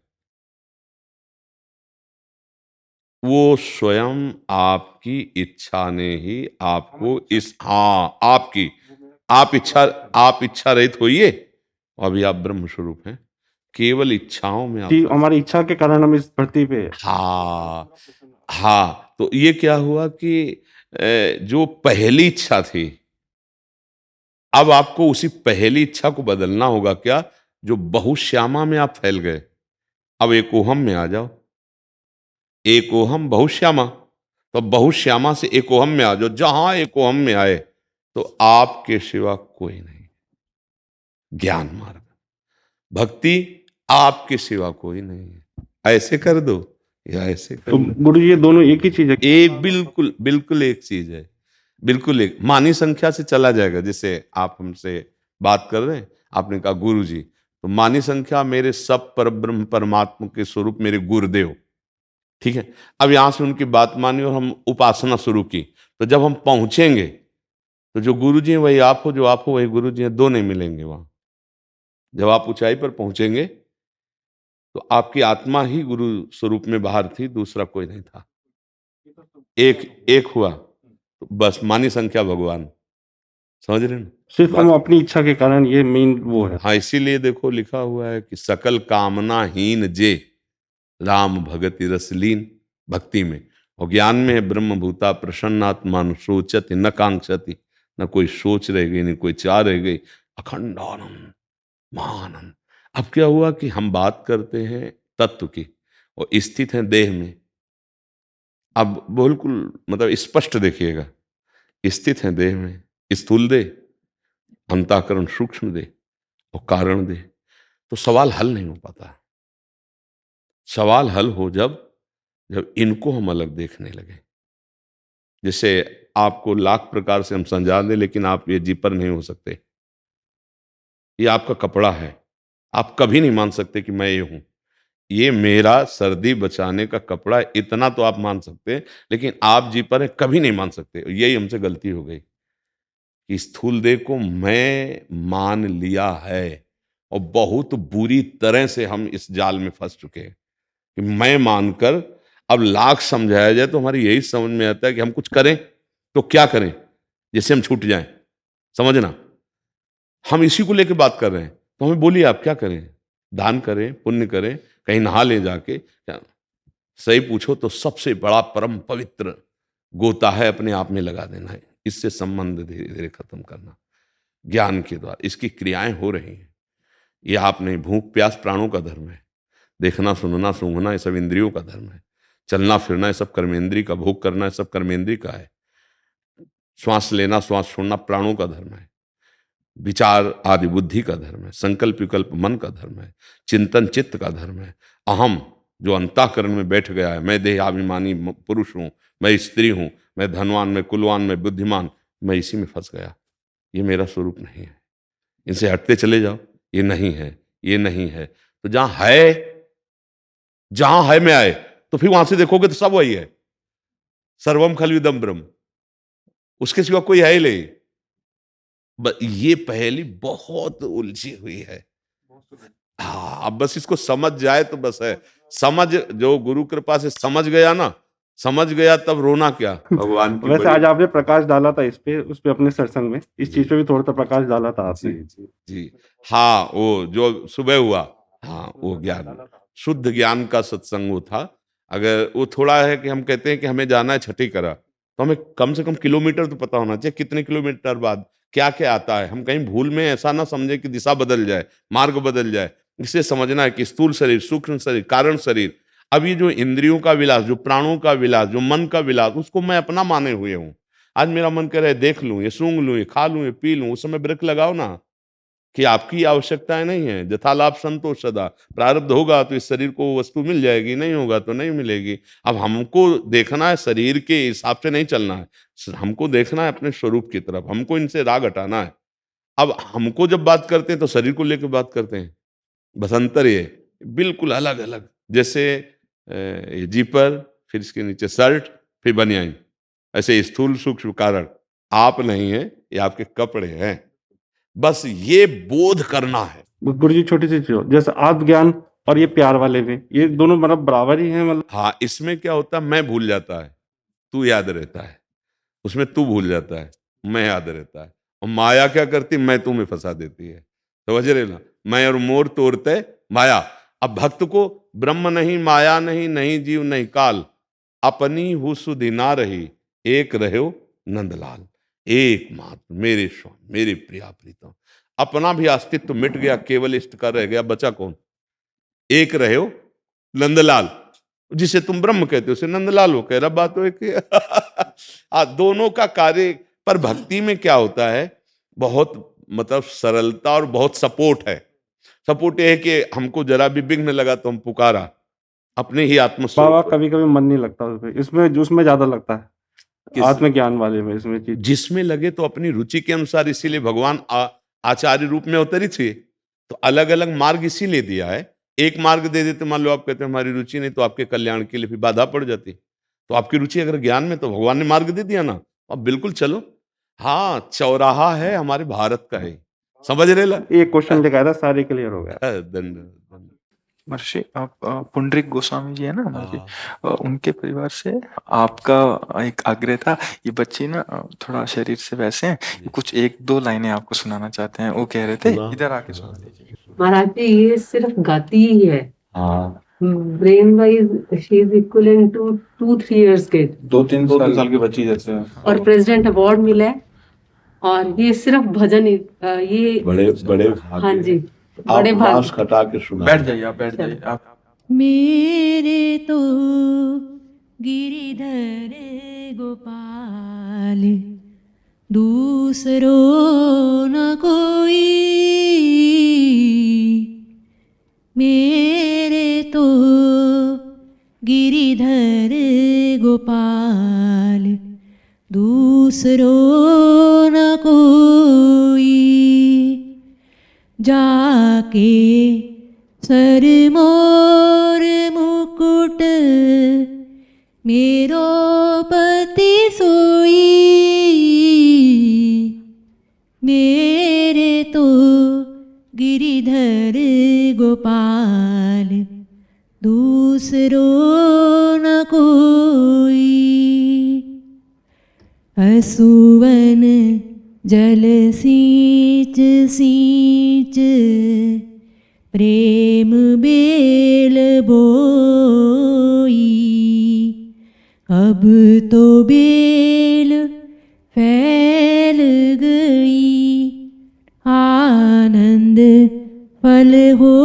वो स्वयं आपकी इच्छा ने ही आपको इस, हाँ, आपकी, आप इच्छा रहित होइए, अभी आप ब्रह्म स्वरूप हैं, केवल इच्छाओं में आप जी, हमारी इच्छा के कारण हम इस धरती पे हाँ, हाँ, तो ये क्या हुआ कि जो पहली इच्छा थी, अब आपको उसी पहली इच्छा को बदलना होगा। क्या? जो बहुश्यामा में आप फैल गए, अब एकोहम में आ जाओ। एकोहम बहुश्यामा, तो बहुश्यामा से एकोहम में आ जाओ। जहां एकोहम में आए तो आपके सिवा कोई नहीं। ज्ञान मार्ग, भक्ति, आपके सिवा कोई नहीं है। ऐसे कर दो या ऐसे कर तो दो, गुरु जी ये दोनों एक ही चीज है। एक, बिल्कुल बिल्कुल एक चीज है, बिल्कुल एक। मानी संख्या से चला जाएगा। जैसे आप हमसे बात कर रहे हैं, आपने कहा गुरु जी, तो मानी संख्या मेरे सब पर ब्रह्म परमात्मा के स्वरूप मेरे गुरुदेव, ठीक है। अब यहां से उनकी बात मानी और हम उपासना शुरू की, तो जब हम पहुंचेंगे तो जो गुरु जी हैं वही आप हो, जो आप हो वही गुरु जी हैं, दो नहीं मिलेंगे वहां। जब आप ऊंचाई पर पहुंचेंगे तो आपकी आत्मा ही गुरु स्वरूप में बाहर थी, दूसरा कोई नहीं था। एक एक हुआ तो बस मानी संख्या भगवान, समझ रहे हैं ना? सिर्फ हम अपनी इच्छा के कारण, ये मेन वो है। हाँ, इसीलिए देखो लिखा हुआ है कि सकल कामना हीन जे राम भगति रसलीन, भक्ति में और ज्ञान में है ब्रह्म भूता प्रसन्नात्मा सोचति न कांक्षति, न कोई सोच रह गई, न कोई चाह रह गई, अखंड आनंद, महानंद। अब क्या हुआ कि हम बात करते हैं तत्व की और स्थित हैं देह में। अब बिल्कुल मतलब स्पष्ट देखिएगा, स्थित हैं देह में, स्थूल देह, अंतःकरण सूक्ष्म देह और कारण देह। तो सवाल हल नहीं हो पाता। सवाल हल हो जब जब इनको हम अलग देखने लगे। जैसे आपको लाख प्रकार से हम समझा दें, लेकिन आप ये जीपर नहीं हो सकते। ये आपका कपड़ा है, आप कभी नहीं मान सकते कि मैं ये हूं। ये मेरा सर्दी बचाने का कपड़ा है, इतना तो आप मान सकते हैं, लेकिन आप जीपर हैं, कभी नहीं मान सकते। यही हमसे गलती हो गई कि स्थूल देह को मैं मान लिया है और बहुत बुरी तरह से हम इस जाल में फंस चुके हैं कि मैं मानकर अब लाख समझाया जाए तो हमारी यही समझ में आता है कि हम कुछ करें तो क्या करें जिससे हम छूट जाएं। समझना, हम इसी को लेकर बात कर रहे हैं। तो हमें बोलिए आप क्या करें? दान करें, पुण्य करें, कहीं नहा ले जाके? क्या सही पूछो तो सबसे बड़ा परम पवित्र गोता है अपने आप में लगा देना है, इससे संबंध धीरे धीरे खत्म करना ज्ञान के द्वारा। इसकी क्रियाएं हो रही हैं। ये आप नहीं, भूख प्यास प्राणों का धर्म है, देखना सुनना सूंघना ये सब इंद्रियों का धर्म है, चलना फिरना ये सब कर्मेंद्री का, भोग करना ये सब कर्मेंद्री का है, श्वास लेना श्वास छोड़ना प्राणों का धर्म है, विचार आदि बुद्धि का धर्म है, संकल्प विकल्प मन का धर्म है, चिंतन चित्त का धर्म है, अहम जो अंतःकरण में बैठ गया है, मैं देहाभिमानी पुरुष हूँ, मैं स्त्री हूँ, मैं धनवान, मैं कुलवान, मैं बुद्धिमान, मैं इसी में फंस गया। ये मेरा स्वरूप नहीं है, इनसे हटते चले जाओ। ये नहीं है, ये नहीं है। तो जहां है मैं आए, तो फिर वहां से देखोगे तो सब वही है, सर्वम खलविदम ब्रह्म, उसके सिवा कोई है ही नहीं। ये पहेली बहुत उलझी हुई है। हाँ, अब बस इसको समझ जाए तो बस है। समझ, जो गुरु कृपा से समझ गया ना, समझ गया तब रोना क्या। भगवान की वैसे बड़ी- आज आपने प्रकाश डाला था उस पे अपने सत्संग में, इस चीज पे भी थोड़ा सा प्रकाश डाला था आपने। जी हाँ, वो जो सुबह हुआ, हाँ वो ज्ञान, शुद्ध ज्ञान का सत्संग वो था। अगर वो थोड़ा है कि हम कहते हैं कि हमें जाना है छठी करा, तो हमें कम से कम किलोमीटर तो पता होना चाहिए, कितने किलोमीटर बाद क्या क्या आता है। हम कहीं भूल में ऐसा ना समझे कि दिशा बदल जाए, मार्ग बदल जाए। इसे समझना है कि स्थूल शरीर, सूक्ष्म शरीर, कारण शरीर, अब ये जो इंद्रियों का विलास, जो प्राणों का विलास, जो मन का विलास, उसको मैं अपना माने हुए हूँ। आज मेरा मन कह रहा है देख लूं, ये सूंघ लूं, ये खा लूं, ये पी लूं, उस समय ब्रेक लगाओ ना कि आपकी आवश्यकताएं नहीं है। यथालाभ संतोष सदा, प्रारब्ध होगा तो इस शरीर को वस्तु मिल जाएगी, नहीं होगा तो नहीं मिलेगी। अब हमको देखना है, शरीर के हिसाब से नहीं चलना है, हमको देखना है अपने स्वरूप की तरफ, हमको इनसे राग हटाना है। अब हमको जब बात करते हैं तो शरीर को लेकर बात करते हैं, बस अंतर ये बिल्कुल अलग अलग। जैसे ये जीपर, फिर इसके नीचे शर्ट, फिर बनियाइन, ऐसे स्थूल सूक्ष्म कारण आप नहीं है, ये आपके कपड़े हैं। बस ये बोध करना है। गुरु जी छोटी सी चीज, जैसे आत्मज्ञान और ये प्यार वाले में, ये दोनों मतलब बराबर ही हैं मतलब। हाँ, इसमें क्या होता है, मैं भूल जाता है, तू याद रहता है। उसमें तू भूल जाता है, मैं याद रहता है। और माया क्या करती, मैं तू में फंसा देती है। समझ रहे ना, मैं और मोर तोड़ते माया। अब भक्त को ब्रह्म नहीं, माया नहीं, नहीं जीव नहीं काल, अपनी हु सुधि ना रही, एक रहो नंदलाल। एकमात्र मेरे स्वामी, मेरे प्रिया प्रीतम। अपना भी अस्तित्व मिट गया, केवल इष्ट का रह गया, बचा कौन? एक रहे हो नंदलाल, जिसे तुम ब्रह्म कहते हो उसे नंदलाल हो कह रहा, बात तो एक ही है। दोनों का कार्य। पर भक्ति में क्या होता है, बहुत मतलब सरलता और बहुत सपोर्ट है। सपोर्ट ये है कि हमको जरा भी विघ्न लगा तो हम पुकारा अपने ही बाबा आत्मस्वरूप। कभी कभी मन नहीं लगता उसमें, इसमें उसमें ज्यादा लगता है किस- आत्मज्ञान वाले में, इसमें चीज। जिसमें लगे तो अपनी रुचि के अनुसार, इसीलिए भगवान आचार्य रूप में अवतरित हुए। तो अलग अलग मार्ग इसीलिए दिया है। एक मार्ग दे देते, मान लो आप कहते हैं हमारी रुचि नहीं, तो आपके कल्याण के लिए भी बाधा पड़ जाती। तो आपकी रुचि अगर ज्ञान में, तो भगवान ने मार्ग दे दिया ना, अब बिल्कुल चलो। हाँ, चौराहा है हमारे भारत का है, समझ रहे ला? एक क्वेश्चन लेकर आया था, सारे क्लियर हो गया। दंड दंड। महर्षि, आप पुंडरीक गोस्वामी जी है ना हमारे, हाँ। उनके परिवार से आपका एक आग्रह था। ये बच्चे ना थोड़ा शरीर से वैसे हैं, कुछ एक दो लाइनें आपको सुनाना चाहते हैं। वो कह रहे थे सुना। इधर आके सुना दीजिए। महाराज जी ये सिर्फ गाती ही है, हाँ, brain wise she is equivalent to 2-3 years के, 2-3 साल की बच्ची जैसे हैं। और प्रेसिडेंट अवार्ड मिला है। और ये सिर्फ भजन ये बड़े बड़े भाग्य हाँ जी, हैं। बड़े आप भाग्य। बांस कटा के सुना। बैठ जाइए, आप बैठ जाइए आप। मेरे तो गिरिधर गोपाल, दूसरो न कोई। मेरे तो गिरिधर गोपाल, दूसरो न कोई। जाके सर मोर मुकुट, मेरो पति सोई। मेरे तो गिरिधर गोपाल, दूसरो न कोई। असुवन जल सींच सींच, प्रेम बेल बोई। अब तो बेल फैल गई, आनंद फल होई।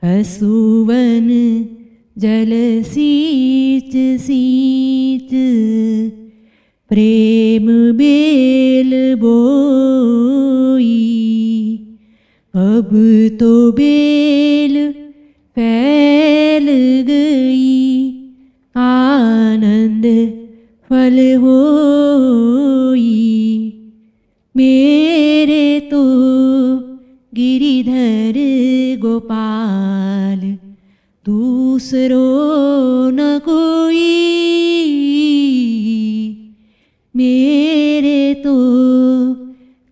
असुवन जल सींच सींच, प्रेम बेल बोई। अब तो बेल फैल गई, आनंद फल होई। मेरे तो गिरिधर गोपाल, दूसरो न कोई। मेरे तो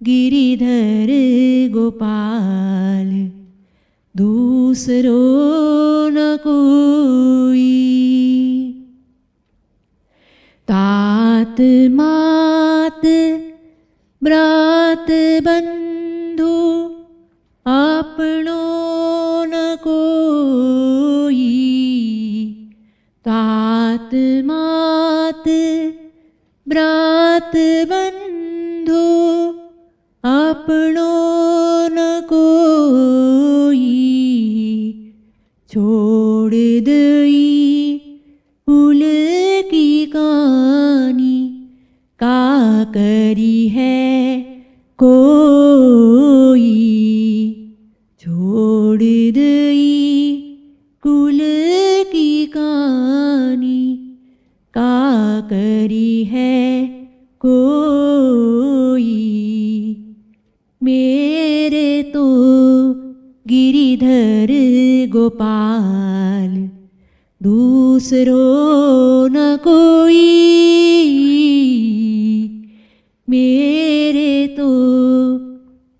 गिरिधर गोपाल, दूसरो न कोई। तात मात ब्रात बंधु, आपनो न कोई। तात मात ब्रात बंधु, आपनो न कोई। छोड़ दई फूल की कहानी, का करी है कोई। छोड़ दई कुल की कहानी, का करी है कोई। मेरे तो गिरिधर गोपाल, दूसरो न कोई। मेरे तो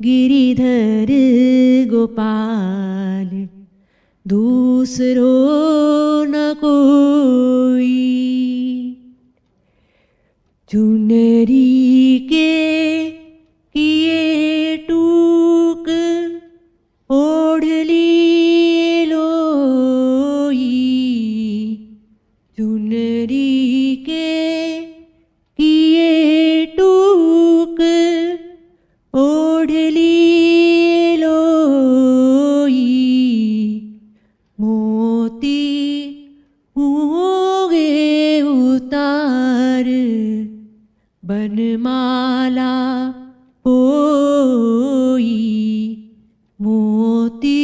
गिरिधर गोपाल दूसरो न कोई। चुनरी के किए टूक ओढ़ ली लोई। चुनरी के किए टूक ओढ़ ली लोई। मोती होगे उतार बनमाला पोई। मोती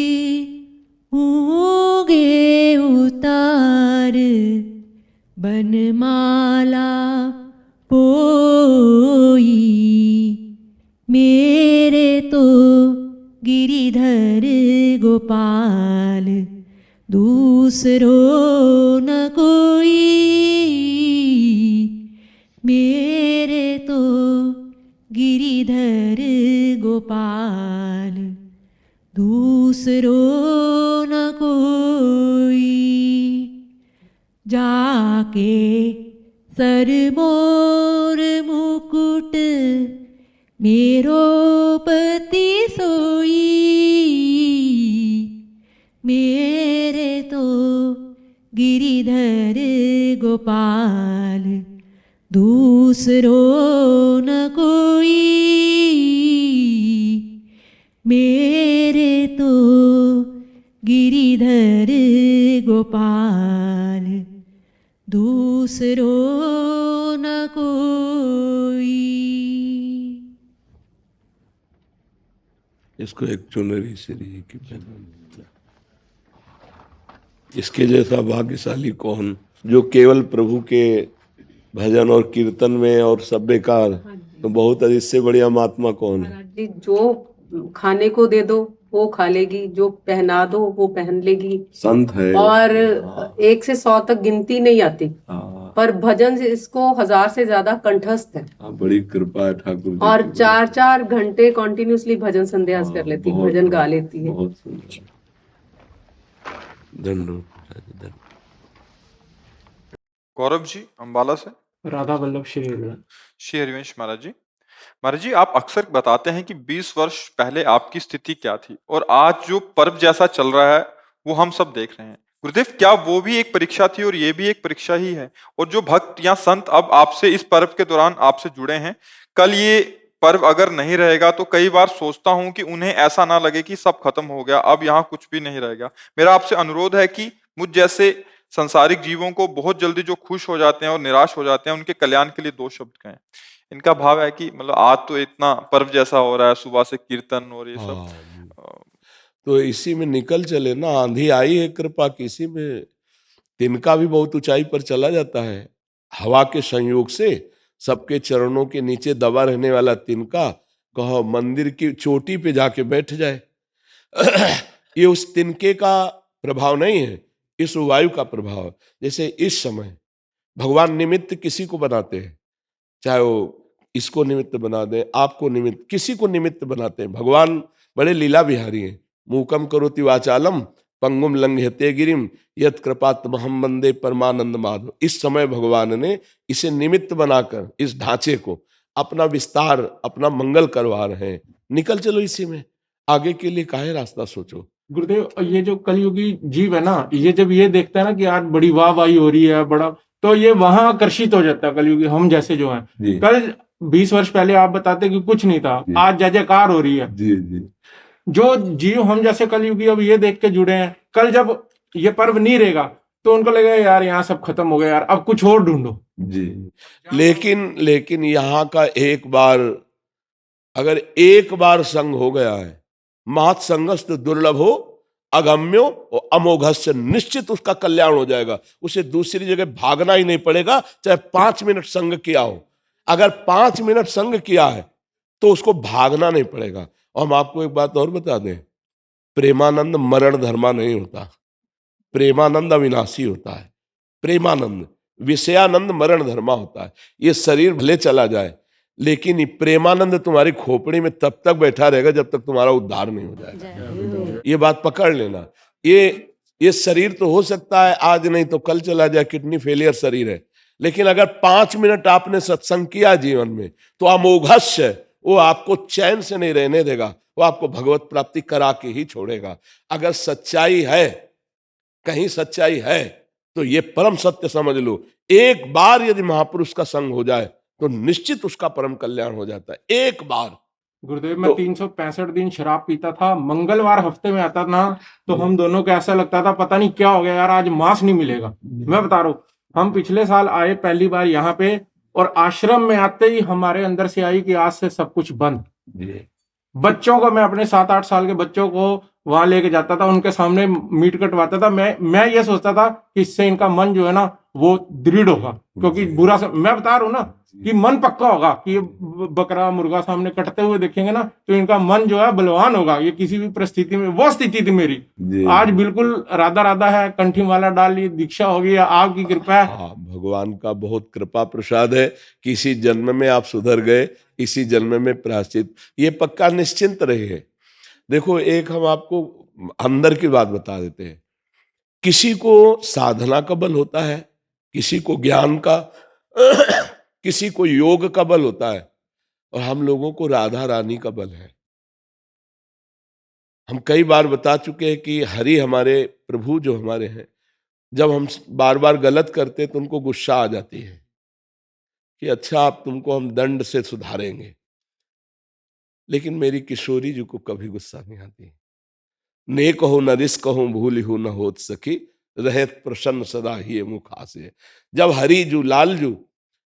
होगे उतार बनमाला पोई। मेरे तो गिरिधर गोपाल दूसरो न कोई। मेरे तो गिरिधर गोपाल दूसरो न कोई। जाके सर मोर मुकुट मेरो पति सोई। मेरे तो गिरिधर गोपाल दूसरो न कोई। मेरे तो गिरिधर गोपाल दूसरो न कोई। इसको एक चुनरी श्री की पहचान। इसके जैसा भाग्यशाली कौन, जो केवल प्रभु के भजन और कीर्तन में और सब बेकार, तो बहुत इससे बढ़िया महात्मा कौन है। महाराज जी, जो खाने को दे दो वो खा लेगी, जो पहना दो वो पहन लेगी, संत है। और 1 से 100 तक गिनती नहीं आती, पर भजन से इसको 1000 से ज्यादा कंठस्थ है। बड़ी कृपा है ठाकुर जी और की। 4-4 घंटे कॉन्टिन्यूसली भजन संध्यास कर लेती है, बहुत- भजन गा लेती है। बहुत सुंदर। धन्यवाद। गौरव जी अम्बाला से। राधा वल्लभ श्री हरिवंश। श्री हरिवंश महाराज जी। महाराज जी, आप अक्सर बताते हैं कि 20 वर्ष पहले आपकी स्थिति क्या थी और आज जो पर्व जैसा चल रहा है वो हम सब देख रहे हैं। गुरुदेव, क्या वो भी एक परीक्षा थी और ये भी एक परीक्षा ही है? और जो भक्त या संत अब आपसे इस पर्व के दौरान आपसे जुड़े हैं, कल ये पर्व अगर नहीं रहेगा तो कई बार सोचता हूं कि उन्हें ऐसा ना लगे कि सब खत्म हो गया, अब यहाँ कुछ भी नहीं रहेगा। मेरा आपसे अनुरोध है कि मुझ जैसे संसारिक जीवों को बहुत जल्दी जो खुश हो जाते हैं और निराश हो जाते हैं, उनके कल्याण के लिए 2 शब्द कहें। इनका भाव है कि मतलब आज तो इतना पर्व जैसा हो रहा है, सुबह से कीर्तन और ये सब। तो इसी में निकल चले ना, आंधी आई है कृपा की, इसी में तिनका भी बहुत ऊंचाई पर चला जाता है। हवा के संयोग से सबके चरणों के नीचे दबा रहने वाला तिनका कहो मंदिर की चोटी पे जाके बैठ जाए। ये उस तिनके का प्रभाव नहीं है, इस वायु का प्रभाव है। जैसे इस समय भगवान निमित्त किसी को बनाते हैं, चाहे वो इसको निमित्त बना दें, आपको निमित्त, किसी को निमित्त बनाते हैं। भगवान बड़े लीला बिहारी हैं। मूकम करोति वाचालम पंगुम लंघयते गिरिम यत् कृपात्महं वंदे परमानंद माधव। इस समय भगवान ने इसे निमित्त बनाकर इस ढांचे को अपना विस्तार, अपना मंगल करवा रहे हैं। निकल चलो इसी में, आगे के लिए काहे रास्ता सोचो। गुरुदेव, ये जो कलयुगी जीव है ना, ये जब ये देखता है ना कि आज बड़ी वाहवाही हो रही है, बड़ा, तो ये वहां आकर्षित हो जाता है। कलयुगी हम जैसे जो हैं, कल 20 वर्ष पहले आप बताते कि कुछ नहीं था, आज जय जयकार हो रही है। जो जीव हम जैसे कलयुगी अब ये देख के जुड़े हैं, कल जब ये पर्व नहीं रहेगा तो उनको लगेगा यार यहाँ सब खत्म हो गया, यार अब कुछ और ढूंढो। लेकिन यहाँ का एक बार, अगर एक बार संग हो गया है, महत् संगस्त दुर्लभो अगम्यो और अमोघस्य, निश्चित उसका कल्याण हो जाएगा। उसे दूसरी जगह भागना ही नहीं पड़ेगा, चाहे 5 मिनट संग किया हो। अगर 5 मिनट संग किया है तो उसको भागना नहीं पड़ेगा। और हम आपको एक बात और बता दें, प्रेमानंद मरण धर्मा नहीं होता, प्रेमानंद अविनाशी होता है। प्रेमानंद, विषयानंद मरण धर्मा होता है। ये शरीर भले चला जाए लेकिन ये प्रेमानंद तुम्हारी खोपड़ी में तब तक बैठा रहेगा जब तक तुम्हारा उद्धार नहीं हो जाएगा। ये बात पकड़ लेना। ये शरीर तो हो सकता है आज नहीं तो कल चला जाए, किडनी फेलियर शरीर है, लेकिन अगर 5 मिनट आपने सत्संग किया जीवन में तो अमोघस्य वो आपको चैन से नहीं रहने देगा, वो आपको भगवत प्राप्ति करा के ही छोड़ेगा। अगर सच्चाई है, कहीं सच्चाई है तो ये परम सत्य समझ लो, एक बार यदि महापुरुष का संग हो जाए तो निश्चित उसका परम कल्याण हो जाता है। एक बार। गुरुदेव मैं 365 दिन शराब पीता था, मंगलवार हफ्ते में आता था तो हम दोनों को ऐसा लगता था पता नहीं क्या हो गया यार, आज मांस नहीं मिलेगा। मैं बता रहा हूँ, हम पिछले साल आए पहली बार यहाँ पे, और आश्रम में आते ही हमारे अंदर से आई कि आज से सब कुछ बंद। बच्चों को, मैं अपने 7-8 साल के बच्चों को वहां लेके जाता था, उनके सामने मीट कटवाता था। मैं ये सोचता था कि इससे इनका मन जो है ना वो दृढ़ होगा, क्योंकि मैं बता रहा हूँ ना कि मन पक्का होगा कि ये बकरा मुर्गा सामने कटते हुए देखेंगे ना तो इनका मन जो है बलवान होगा, ये किसी भी परिस्थिति में। वो स्थिति थी मेरी। आज बिल्कुल राधा राधा है, कंठी माला डाल ली, दीक्षा हो गई, आपकी कृपा है। हाँ, भगवान का बहुत कृपा प्रसाद है कि इसी जन्म में आप सुधर गए, इसी जन्म में प्रायश्चित, ये पक्का निश्चिंत रहिए। देखो, एक हम आपको अंदर की बात बता देते हैं। किसी को साधना का बल होता है, किसी को ज्ञान का, किसी को योग का बल होता है, और हम लोगों को राधा रानी का बल है। हम कई बार बता चुके हैं कि हरि हमारे प्रभु जो हमारे हैं, जब हम बार बार गलत करते तो उनको गुस्सा आ जाती है कि अच्छा आप तुमको हम दंड से सुधारेंगे, लेकिन मेरी किशोरी जी को कभी गुस्सा नहीं आती। ने कहो न रिस कहो भूल हो न होत सकी, रहत प्रसन्न सदा ही मुख हासे। जब हरि जू लाल जू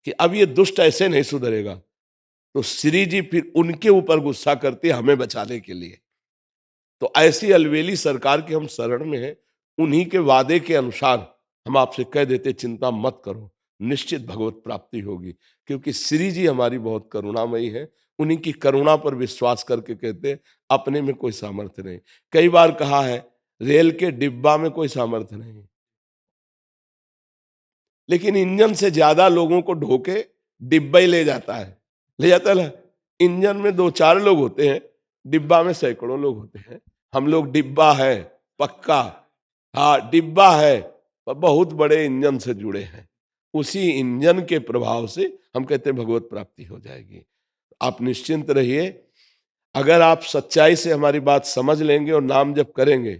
कि अब ये दुष्ट ऐसे नहीं सुधरेगा, तो श्री जी फिर उनके ऊपर गुस्सा करते हमें बचाने के लिए। तो ऐसी अलवेली सरकार के हम शरण में हैं, उन्हीं के वादे के अनुसार हम आपसे कह देते चिंता मत करो, निश्चित भगवत प्राप्ति होगी, क्योंकि श्री जी हमारी बहुत करुणामयी है। उन्हीं की करुणा पर विश्वास करके कहते अपने में कोई सामर्थ्य नहीं। कई बार कहा है रेल के डिब्बा में कोई सामर्थ्य नहीं, लेकिन इंजन से ज्यादा लोगों को ढोके डिब्बा ही ले जाता है ना। इंजन में 2-4 लोग होते हैं, डिब्बा में सैकड़ों लोग होते हैं। हम लोग डिब्बा है पक्का, हाँ डिब्बा है, पर बहुत बड़े इंजन से जुड़े हैं। उसी इंजन के प्रभाव से हम कहते हैं भगवत प्राप्ति हो जाएगी। आप निश्चिंत रहिए, अगर आप सच्चाई से हमारी बात समझ लेंगे और नाम जप करेंगे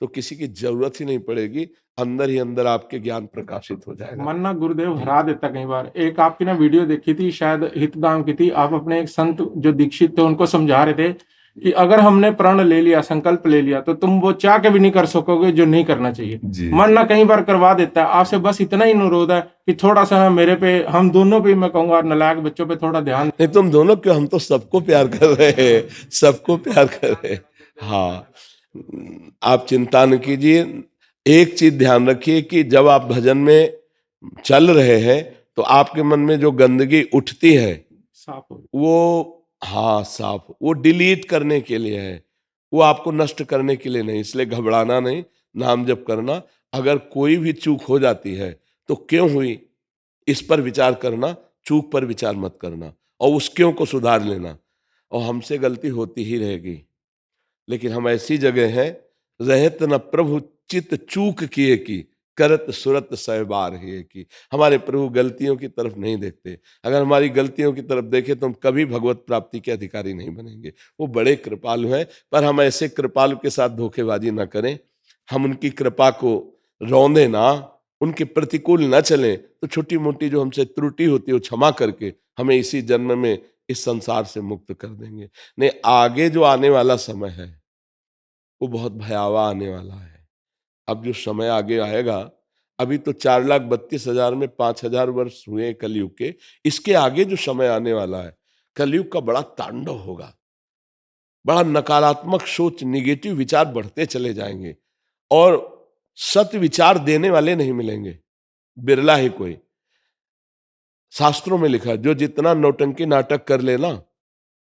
तो किसी की जरूरत ही नहीं पड़ेगी, अंदर ही अंदर आपके ज्ञान प्रकाशित हो जाएगा। मन ना गुरुदेव हरा देता कई बार। एक आपकी ना वीडियो देखी थी, शायद हितधाम की थी, आप अपने एक संत जो दीक्षित थे उनको समझा रहे थे कि अगर हमने प्रण ले लिया, संकल्प ले लिया, तो तुम वो चाह के भी नहीं कर सकोगे जो नहीं करना चाहिए। मन ना कई बार करवा देता है। आपसे बस इतना ही अनुरोध है कि थोड़ा सा मेरे पे, हम दोनों पे, मैं कहूंगा नालायक बच्चों पे थोड़ा ध्यान। नहीं, तुम दोनों क्यों, हम तो सबको प्यार कर रहे हैं, सबको प्यार कर रहे हैं। हाँ, आप चिंता न कीजिए। एक चीज ध्यान रखिए कि जब आप भजन में चल रहे हैं तो आपके मन में जो गंदगी उठती है साफ हो, वो, हाँ साफ, वो डिलीट करने के लिए है, वो आपको नष्ट करने के लिए नहीं। इसलिए घबराना नहीं, नाम जप करना। अगर कोई भी चूक हो जाती है तो क्यों हुई इस पर विचार करना, चूक पर विचार मत करना, और उस क्यों को सुधार लेना। और हमसे गलती होती ही रहेगी, लेकिन हम ऐसी जगह हैं, रहत न प्रभु चित चूक किए की, करत सुरत सहबार है की। हमारे प्रभु गलतियों की तरफ नहीं देखते। अगर हमारी गलतियों की तरफ देखें तो हम कभी भगवत प्राप्ति के अधिकारी नहीं बनेंगे। वो बड़े कृपालु हैं, पर हम ऐसे कृपालु के साथ धोखेबाजी ना करें, हम उनकी कृपा को रौंदे ना, उनके प्रतिकूल न चलें। तो छोटी मोटी जो हमसे त्रुटि होती है वो क्षमा करके हमें इसी जन्म में इस संसार से मुक्त कर देंगे। नहीं, आगे जो आने वाला समय है वो बहुत भयावह आने वाला है। अब जो समय आगे आएगा, अभी तो 4,32,000 में 5,000 वर्ष हुए कलयुग के, इसके आगे जो समय आने वाला है, कलयुग का बड़ा तांडव होगा। बड़ा नकारात्मक सोच, निगेटिव विचार बढ़ते चले जाएंगे, और सत्य विचार देने वाले नहीं मिलेंगे, बिरला ही कोई। शास्त्रों में लिखा है जो जितना नौटंकी नाटक कर लेना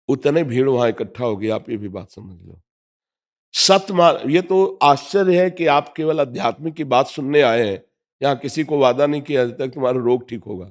उतने भीड़ वहां इकट्ठा होगी। आप ये भी बात समझ लो। ये तो आश्चर्य है कि आप केवल अध्यात्म की बात सुनने आए हैं, यहाँ किसी को वादा नहीं किया अभी तक तुम्हारा रोग ठीक होगा।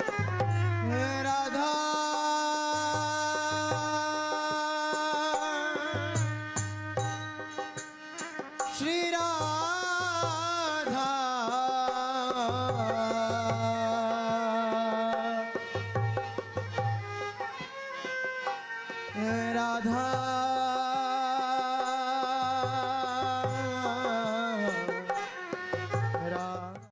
राधा